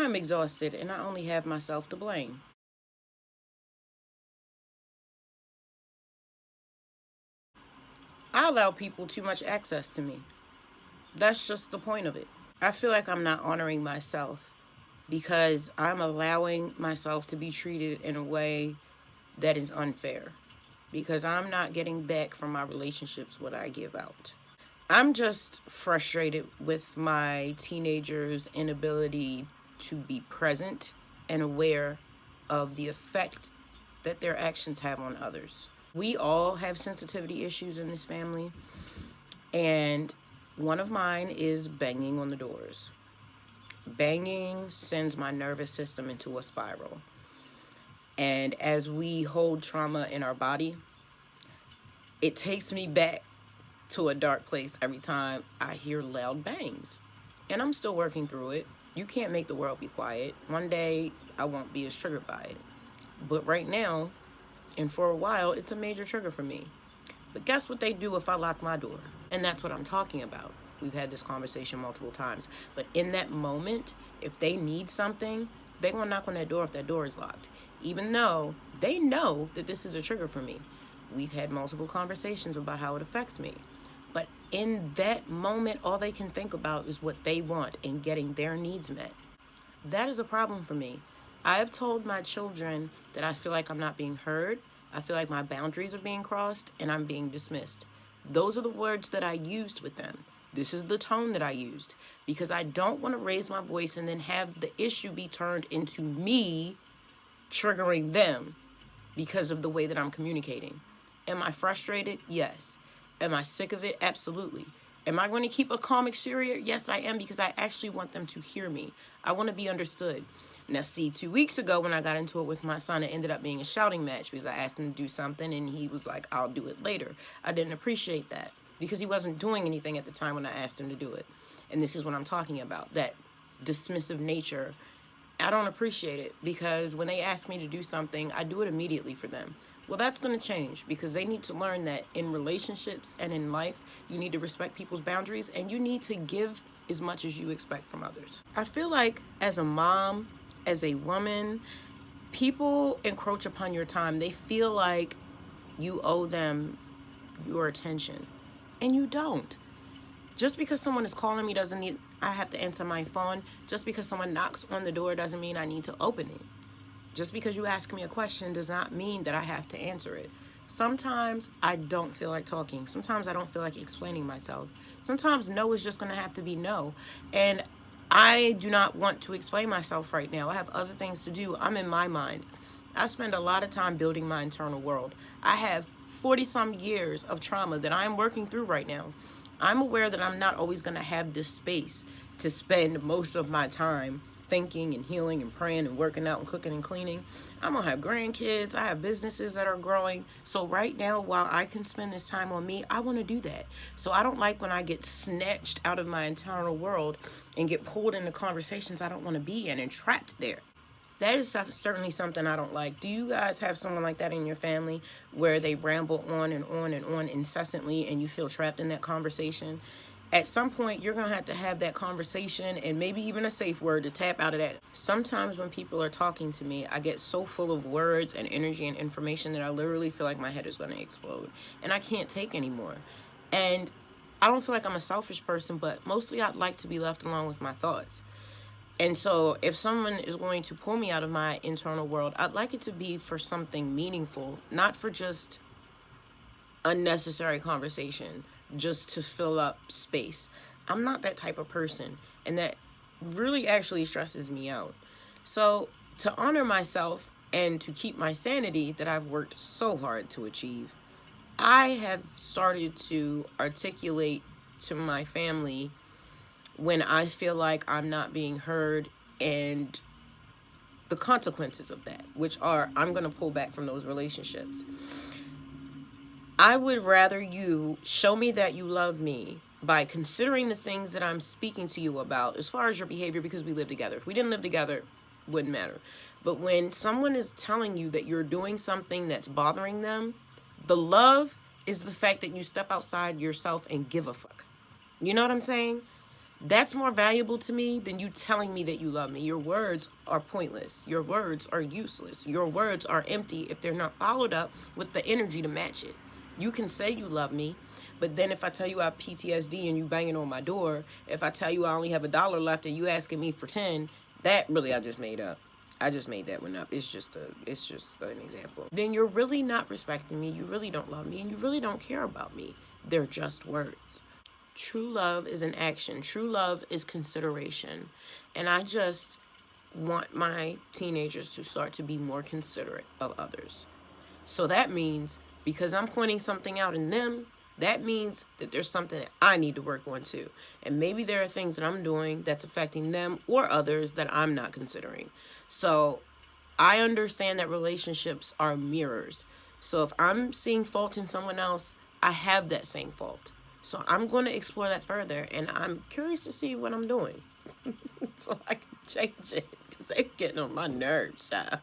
I'm exhausted and I only have myself to blame. I allow people too much access to me. That's just the point of it. I feel like I'm not honoring myself because I'm allowing myself to be treated in a way that is unfair because I'm not getting back from my relationships what I give out. I'm just frustrated with my teenagers' inability to be present and aware of the effect that their actions have on others. We all have sensitivity issues in this family, and one of mine is banging on the doors. Banging sends my nervous system into a spiral. And as we hold trauma in our body, it takes me back to a dark place every time I hear loud bangs. And I'm still working through it. You can't make the world be quiet. One day I won't be as triggered by it. But right now, and for a while, it's a major trigger for me. But guess what they do if I lock my door? And that's what I'm talking about. We've had this conversation multiple times. But in that moment, if they need something, they're going to knock on that door if that door is locked. Even though they know that this is a trigger for me. We've had multiple conversations about how it affects me. But in that moment, all they can think about is what they want and getting their needs met. That is a problem for me. I have told my children that I feel like I'm not being heard. I feel like my boundaries are being crossed and I'm being dismissed. Those are the words that I used with them. This is the tone that I used because I don't want to raise my voice and then have the issue be turned into me triggering them because of the way that I'm communicating. Am I frustrated? Yes. Am I sick of it? Absolutely. Am I going to keep a calm exterior? Yes, I am, because I actually want them to hear me. I want to be understood. Now, see, 2 weeks ago when I got into it with my son, it ended up being a shouting match because I asked him to do something and he was like, I'll do it later. I didn't appreciate that because he wasn't doing anything at the time when I asked him to do it. And this is what I'm talking about, that dismissive nature. I don't appreciate it because when they ask me to do something, I do it immediately for them. Well, that's going to change because they need to learn that in relationships and in life, you need to respect people's boundaries and you need to give as much as you expect from others. I feel like as a mom, as a woman, people encroach upon your time. They feel like you owe them your attention, and you don't. Just because someone is calling me doesn't mean I have to answer my phone. Just because someone knocks on the door doesn't mean I need to open it. Just because you ask me a question does not mean that I have to answer it. Sometimes I don't feel like talking. Sometimes I don't feel like explaining myself. Sometimes no is just going to have to be no. And I do not want to explain myself right now. I have other things to do. I'm in my mind. I spend a lot of time building my internal world. I have 40 some years of trauma that I'm working through right now. I'm aware that I'm not always going to have this space to spend most of my time thinking and healing and praying and working out and cooking and cleaning. I'm going to have grandkids. I have businesses that are growing. So right now, while I can spend this time on me, I want to do that. So I don't like when I get snatched out of my internal world and get pulled into conversations I don't want to be in and trapped there. That is certainly something I don't like. Do you guys have someone like that in your family where they ramble on and on and on incessantly and you feel trapped in that conversation? At some point, you're going to have that conversation and maybe even a safe word to tap out of that. Sometimes when people are talking to me, I get so full of words and energy and information that I literally feel like my head is going to explode and I can't take anymore. And I don't feel like I'm a selfish person, but mostly I'd like to be left alone with my thoughts. And so if someone is going to pull me out of my internal world, I'd like it to be for something meaningful, not for just unnecessary conversation, just to fill up space. I'm not that type of person, and that really actually stresses me out. So to honor myself and to keep my sanity that I've worked so hard to achieve, I have started to articulate to my family when I feel like I'm not being heard and the consequences of that, which are I'm going to pull back from those relationships. I would rather you show me that you love me by considering the things that I'm speaking to you about as far as your behavior because we live together. If we didn't live together, it wouldn't matter. But when someone is telling you that you're doing something that's bothering them, the love is the fact that you step outside yourself and give a fuck. You know what I'm saying? That's more valuable to me than you telling me that you love me. Your words are pointless. Your words are useless. Your words are empty if they're not followed up with the energy to match it. You can say you love me, but then if I tell you I have PTSD and you banging on my door, if I tell you I only have $1 left and you asking me for 10, that really I just made up. I just made that one up. It's just an example. Then you're really not respecting me. You really don't love me, and you really don't care about me. They're just words. True love is an action. True love is consideration. And I just want my teenagers to start to be more considerate of others. So that means because I'm pointing something out in them, that means that there's something that I need to work on too. And maybe there are things that I'm doing that's affecting them or others that I'm not considering. So I understand that relationships are mirrors. So if I'm seeing fault in someone else, I have that same fault. So I'm going to explore that further, and I'm curious to see what I'm doing so I can change it, because they're getting on my nerves, child.